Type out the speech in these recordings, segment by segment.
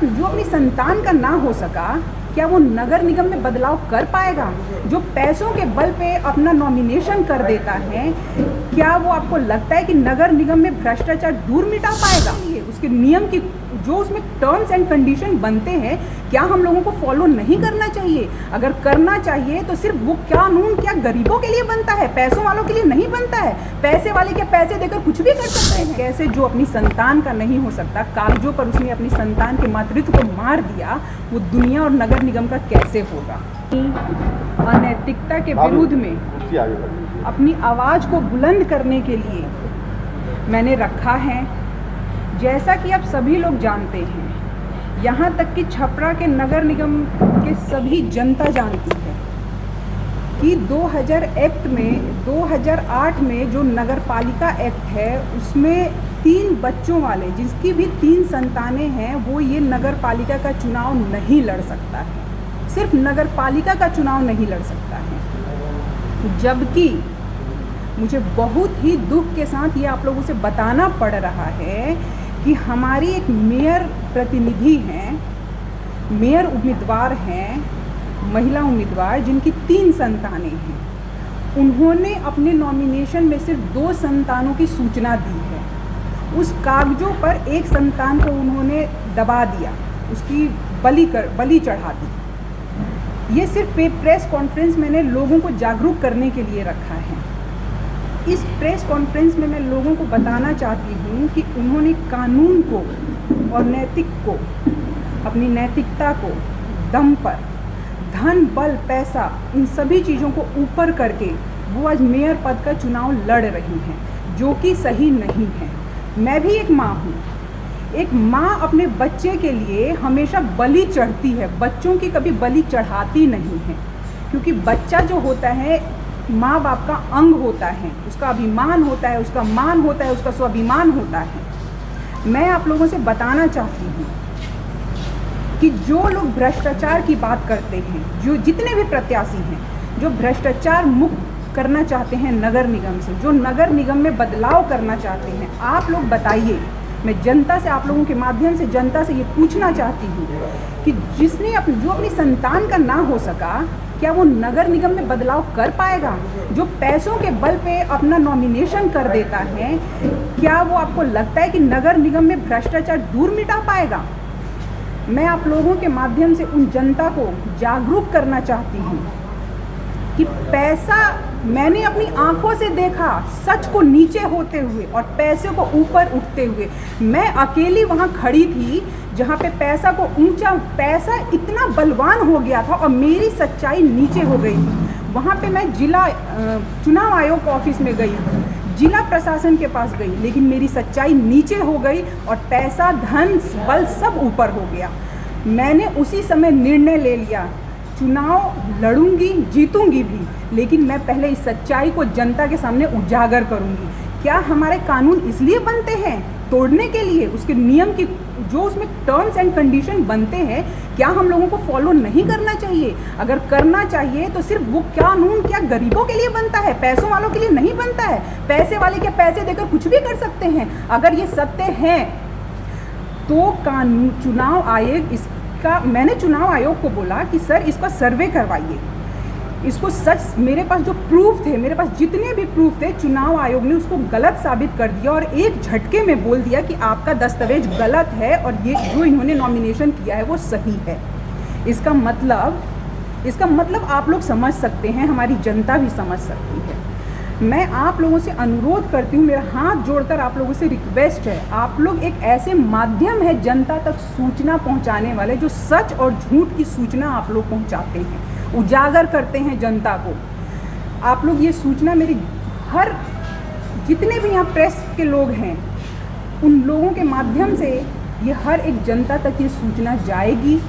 जो अपनी संतान का ना हो सका, क्या वो नगर निगम में बदलाव कर पाएगा? जो पैसों के बल पे अपना नॉमिनेशन कर देता है, क्या वो आपको लगता है कि नगर निगम में भ्रष्टाचार दूर मिटा पाएगा? उसके नियम की जो उसमें टर्म्स एंड कंडीशन बनते हैं, क्या हम लोगों को फॉलो नहीं करना चाहिए? अगर करना चाहिए तो सिर्फ वो कानून क्या गरीबों के लिए बनता है, पैसों वालों के लिए नहीं बनता है? पैसे वाले क्या पैसे देकर कुछ भी कर सकते हैं? कैसे जो अपनी संतान का नहीं हो सकता, कागजों पर उसने अपनी संतान के मातृत्व को मार दिया, वो दुनिया और नगर निगम का कैसे होगा? अनैतिकता के विरुद्ध में अपनी आवाज़ को बुलंद करने के लिए मैंने रखा है। जैसा कि आप सभी लोग जानते हैं, यहाँ तक कि छपरा के नगर निगम के सभी जनता जानती है कि 2008 में जो नगर पालिका एक्ट है, उसमें 3 बच्चों वाले जिसकी भी 3 संतानें हैं, वो ये नगर पालिका का चुनाव नहीं लड़ सकता है। सिर्फ नगर पालिका का चुनाव नहीं लड़ सकता है। जबकि मुझे बहुत ही दुख के साथ ये आप लोगों से बताना पड़ रहा है कि हमारी एक मेयर प्रतिनिधि हैं, मेयर उम्मीदवार हैं, महिला उम्मीदवार जिनकी 3 संतानें हैं, उन्होंने अपने नॉमिनेशन में सिर्फ 2 संतानों की सूचना दी है। उस कागजों पर एक संतान को उन्होंने दबा दिया, उसकी बलि चढ़ा दी। ये सिर्फ प्रेस कॉन्फ्रेंस मैंने लोगों को जागरूक करने के लिए रखा है। इस प्रेस कॉन्फ्रेंस में मैं लोगों को बताना चाहती हूँ कि उन्होंने कानून को और नैतिक को, अपनी नैतिकता को दम पर धन, बल, पैसा, इन सभी चीज़ों को ऊपर करके वो आज मेयर पद का चुनाव लड़ रही हैं, जो कि सही नहीं है। मैं भी एक माँ हूँ। एक माँ अपने बच्चे के लिए हमेशा बलि चढ़ती है, बच्चों की कभी बलि चढ़ाती नहीं है, क्योंकि बच्चा जो होता है माँ बाप का अंग होता है, उसका अभिमान होता है, उसका मान होता है, उसका स्वाभिमान होता है। मैं आप लोगों से बताना चाहती हूँ कि जो लोग भ्रष्टाचार की बात करते हैं, जो जितने भी प्रत्याशी हैं जो भ्रष्टाचार मुक्त करना चाहते हैं नगर निगम से, जो नगर निगम में बदलाव करना चाहते हैं, आप लोग बताइए। मैं जनता से, आप लोगों के माध्यम से जनता से ये पूछना चाहती हूँ कि जो अपनी संतान का ना हो सका, क्या वो नगर निगम में बदलाव कर पाएगा? जो पैसों के बल पे अपना नॉमिनेशन कर देता है, क्या वो आपको लगता है कि नगर निगम में भ्रष्टाचार दूर मिटा पाएगा? मैं आप लोगों के माध्यम से उन जनता को जागरूक करना चाहती हूँ कि पैसा, मैंने अपनी आंखों से देखा सच को नीचे होते हुए और पैसे को ऊपर उठते हुए। मैं अकेली वहाँ खड़ी थी जहाँ पे पैसा को ऊंचा, पैसा इतना बलवान हो गया था और मेरी सच्चाई नीचे हो गई थी। वहाँ पे मैं जिला चुनाव आयोग ऑफिस में गई, जिला प्रशासन के पास गई, लेकिन मेरी सच्चाई नीचे हो गई और पैसा, धन, बल सब ऊपर हो गया। मैंने उसी समय निर्णय ले लिया, चुनाव लड़ूंगी, जीतूंगी भी, लेकिन मैं पहले इस सच्चाई को जनता के सामने उजागर करूंगी। क्या हमारे कानून इसलिए बनते हैं तोड़ने के लिए? उसके नियम की जो उसमें टर्म्स एंड कंडीशन बनते हैं, क्या हम लोगों को फॉलो नहीं करना चाहिए? अगर करना चाहिए तो सिर्फ वो कानून क्या गरीबों के लिए बनता है, पैसों वालों के लिए नहीं बनता है? पैसे वाले क्या पैसे देकर कुछ भी कर सकते हैं? अगर ये सत्य है तो कानून, चुनाव आयोग इसका, मैंने चुनाव आयोग को बोला कि सर इसका सर्वे करवाइए, इसको सच, मेरे पास जो प्रूफ थे, मेरे पास जितने भी प्रूफ थे, चुनाव आयोग ने उसको गलत साबित कर दिया और एक झटके में बोल दिया कि आपका दस्तावेज गलत है और ये जो इन्होंने नॉमिनेशन किया है वो सही है। इसका मतलब आप लोग समझ सकते हैं, हमारी जनता भी समझ सकती है। मैं आप लोगों से अनुरोध करती हूँ, मेरा हाथ जोड़कर आप लोगों से रिक्वेस्ट है, आप लोग एक ऐसे माध्यम है जनता तक सूचना पहुँचाने वाले, जो सच और झूठ की सूचना आप लोग पहुँचाते हैं, उजागर करते हैं जनता को। आप लोग ये सूचना मेरी जितने भी यहाँ प्रेस के लोग हैं, उन लोगों के माध्यम से ये हर एक जनता तक ये सूचना जाएगी,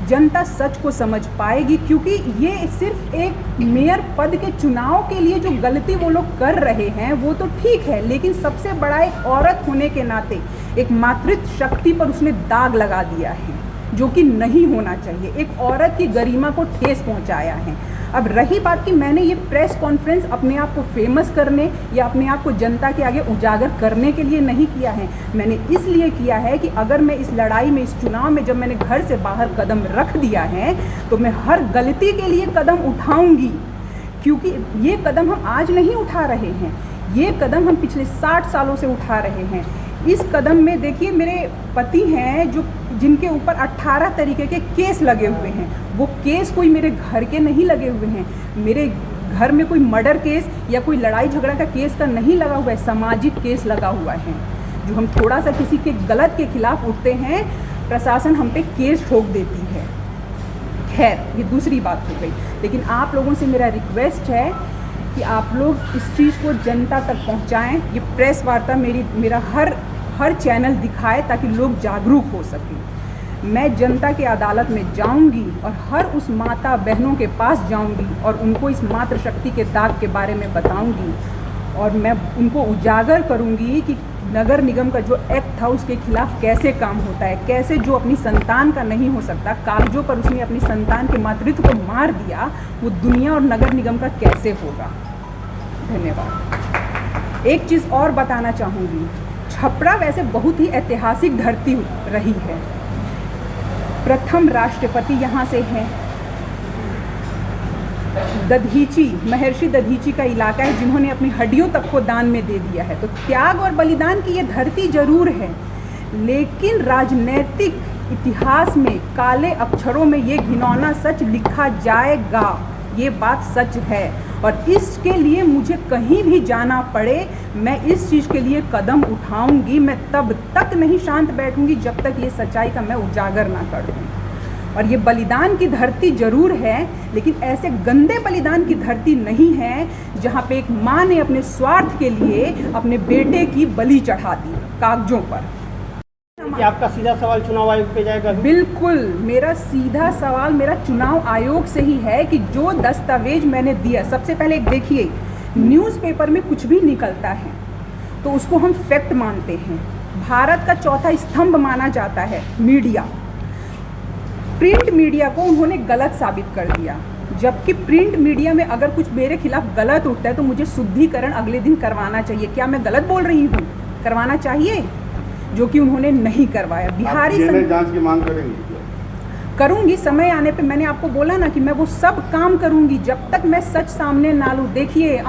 जनता सच को समझ पाएगी। क्योंकि ये सिर्फ एक मेयर पद के चुनाव के लिए जो गलती वो लोग कर रहे हैं वो तो ठीक है, लेकिन सबसे बड़ा एक औरत होने के नाते एक मातृत्व शक्ति पर उसने दाग लगा दिया है। जो कि नहीं होना चाहिए। एक औरत की गरिमा को ठेस पहुंचाया है। अब रही बात कि मैंने ये प्रेस कॉन्फ्रेंस अपने आप को फेमस करने या अपने आप को जनता के आगे उजागर करने के लिए नहीं किया है। मैंने इसलिए किया है कि अगर मैं इस लड़ाई में, इस चुनाव में जब मैंने घर से बाहर कदम रख दिया है तो मैं हर गलती के लिए कदम उठाऊंगी, क्योंकि ये कदम हम आज नहीं उठा रहे हैं, ये कदम हम पिछले 60 सालों से उठा रहे हैं। इस कदम में देखिए मेरे पति हैं जो जिनके ऊपर 18 तरीके के केस लगे हुए हैं। वो केस कोई मेरे घर के नहीं लगे हुए हैं, मेरे घर में कोई मर्डर केस या कोई लड़ाई झगड़ा का केस का नहीं लगा हुआ है, सामाजिक केस लगा हुआ है। जो हम थोड़ा सा किसी के गलत के खिलाफ उठते हैं, प्रशासन हम पे केस ठोक देती है। खैर, ये दूसरी बात हो गई। लेकिन आप लोगों से मेरा रिक्वेस्ट है कि आप लोग इस चीज़ को जनता तक पहुंचाएं। ये प्रेस वार्ता मेरा हर चैनल दिखाए ताकि लोग जागरूक हो सकें। मैं जनता की अदालत में जाऊंगी और हर उस माता बहनों के पास जाऊंगी और उनको इस मातृशक्ति के दाग के बारे में बताऊंगी और मैं उनको उजागर करूंगी कि नगर निगम का जो एक्ट था उसके खिलाफ कैसे काम होता है, कैसे जो अपनी संतान का नहीं हो सकता, कागजों पर उसने अपनी संतान के मातृत्व को मार दिया, वो दुनिया और नगर निगम का कैसे होगा। धन्यवाद। एक चीज़ और बताना चाहूँगी, छपरा वैसे बहुत ही ऐतिहासिक धरती रही है। प्रथम राष्ट्रपति यहाँ से हैं। दधीची, महर्षि दधीची का इलाका है जिन्होंने अपनी हड्डियों तक को दान में दे दिया है। तो त्याग और बलिदान की ये धरती जरूर है, लेकिन राजनैतिक इतिहास में काले अक्षरों में ये घिनौना सच लिखा जाएगा। ये बात सच है और इसके लिए मुझे कहीं भी जाना पड़े, मैं इस चीज़ के लिए कदम उठाऊंगी। मैं तब तक नहीं शांत बैठूंगी जब तक ये सच्चाई का मैं उजागर ना कर दूँ। और ये बलिदान की धरती जरूर है, लेकिन ऐसे गंदे बलिदान की धरती नहीं है जहाँ पे एक माँ ने अपने स्वार्थ के लिए अपने बेटे की बलि चढ़ा दी कागजों पर। कि आपका सीधा सवाल चुनाव आयोग पे जाएगा? बिल्कुल, मेरा सीधा सवाल मेरा चुनाव आयोग से ही है कि जो दस्तावेज मैंने दिया, सबसे पहले एक देखिए, न्यूज़पेपर में कुछ भी निकलता है तो उसको हम फैक्ट मानते हैं। भारत का चौथा स्तंभ माना जाता है मीडिया। प्रिंट मीडिया को उन्होंने गलत साबित कर दिया, जबकि प्रिंट मीडिया में अगर कुछ मेरे खिलाफ गलत उठता है तो मुझे शुद्धिकरण अगले दिन करवाना चाहिए। क्या मैं गलत बोल रही हूँ? करवाना चाहिए, जो कि उन्होंने नहीं करवाया। बिहारी जांच की मांग करेंगी? करूंगी, समय आने पे। मैंने आपको बोला ना कि मैं वो सब काम करूंगी जब तक मैं सच सामने ना लूँ। देखिए,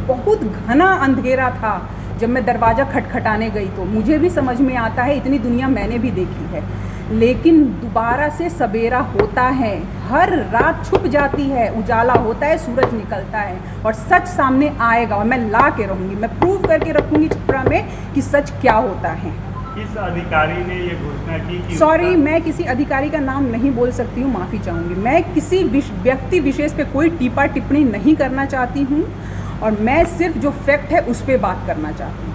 बहुत घना अंधेरा था जब मैं दरवाज़ा खटखटाने गई, तो मुझे भी समझ में आता है, इतनी दुनिया मैंने भी देखी है, लेकिन दोबारा से सवेरा होता है। हर रात छुप जाती है, उजाला होता है, सूरज निकलता है और सच सामने आएगा और मैं ला के रहूँगी। मैं प्रूव करके रखूँगी छपरा में कि सच क्या होता है। किस अधिकारी ने ये घोषणा की कि सॉरी, मैं किसी अधिकारी का नाम नहीं बोल सकती हूँ, माफ़ी चाहूँगी। मैं किसी व्यक्ति विशेष पे कोई टीपा टिप्पणी नहीं करना चाहती हूँ और मैं सिर्फ जो फैक्ट है उस पर बात करना चाहती हूँ।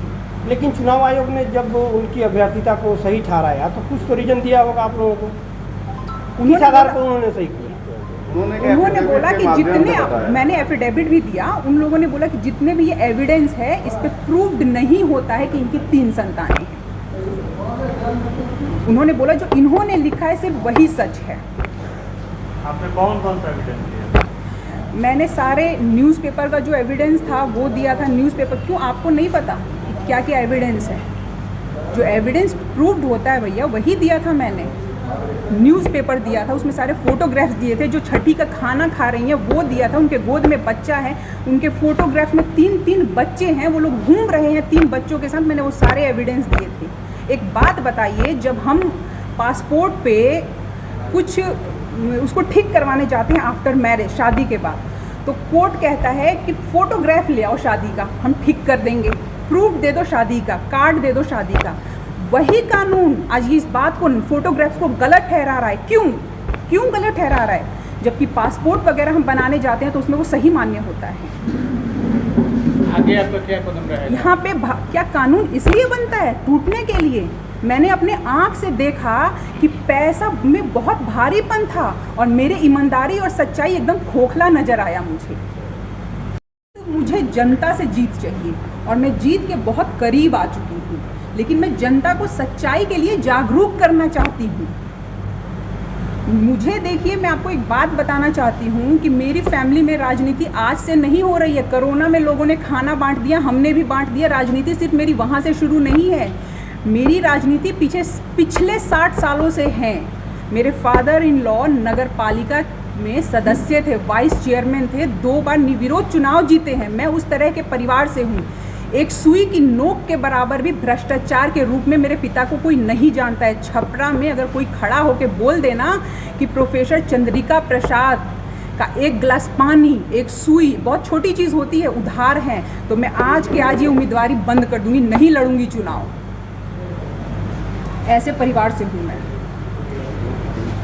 लेकिन चुनाव आयोग ने जब उनकी अभ्यर्थिता को सही ठहराया तो कुछ तो रीजन दिया होगा आप लोगों को? किस आधार पर उन्होंने सही किया? उन्होंने बोला कि जितने, मैंने एफिडेविट भी दिया, उन लोगों ने बोला कि जितने भी ये एविडेंस है इस पे प्रूव्ड नहीं होता है कि इनकी 3 संतानें हैं। उन्होंने बोला जो इन्होंने लिखा है सिर्फ वही सच है। आपने कौन कौन सा एविडेंस दिया? मैंने सारे न्यूज़पेपर का जो एविडेंस था वो दिया था। न्यूज़पेपर, क्यों आपको नहीं पता क्या क्या एविडेंस है? जो एविडेंस प्रूव्ड होता है भैया वही दिया था मैंने। न्यूज़पेपर दिया था, उसमें सारे फोटोग्राफ्स दिए थे। जो छठी का खाना खा रही हैं वो दिया था, उनके गोद में बच्चा है, उनके फोटोग्राफ में 3-3 बच्चे हैं, वो लोग घूम रहे हैं 3 बच्चों के साथ। मैंने वो सारे एविडेंस दिए थे। एक बात बताइए, जब हम पासपोर्ट पे कुछ उसको ठीक करवाने जाते हैं आफ्टर मैरिज, शादी के बाद, तो कोर्ट कहता है कि फ़ोटोग्राफ ले आओ शादी का, हम ठीक कर देंगे, प्रूफ दे दो शादी का, कार्ड दे दो शादी का। वही कानून आज इस बात को, फोटोग्राफ को गलत ठहरा रहा है। क्यों गलत ठहरा रहा है? जबकि पासपोर्ट वगैरह हम बनाने जाते हैं तो उसमें वो सही मान्य होता है। आगे आपका क्या कदम रहेगा? यहाँ पे क्या कानून इसलिए बनता है? टूटने के लिए। मैंने अपने आँख से देखा कि पैसा में बहुत भारीपन था और मेरे ईमानदारी और सच्चाई एकदम खोखला नजर आया मुझे जनता से जीत चाहिए और मैं जीत के बहुत करीब आ चुकी हूँ, लेकिन मैं जनता को सच्चाई के लिए जागरूक करना चाहती हूँ। मुझे देखिए, मैं आपको एक बात बताना चाहती हूँ कि मेरी फैमिली में राजनीति आज से नहीं हो रही है। कोरोना में लोगों ने खाना बांट दिया, हमने भी बांट दिया। राजनीति सिर्फ मेरी वहाँ से शुरू नहीं है। मेरी राजनीति पिछले 60 सालों से है। मेरे फादर इन लॉ नगर पालिका में सदस्य थे, वाइस चेयरमैन थे, 2 बार निर्विरोध चुनाव जीते हैं। मैं उस तरह के परिवार से हूँ। एक सुई की नोक के बराबर भी भ्रष्टाचार के रूप में मेरे पिता को कोई नहीं जानता है। छपरा में अगर कोई खड़ा होकर बोल देना कि प्रोफेसर चंद्रिका प्रसाद का एक गिलास पानी, एक सुई बहुत छोटी चीज़ होती है, उधार है, तो मैं आज के आज ये उम्मीदवारी बंद कर दूंगी, नहीं लड़ूंगी चुनाव। ऐसे परिवार से हूँ मैं।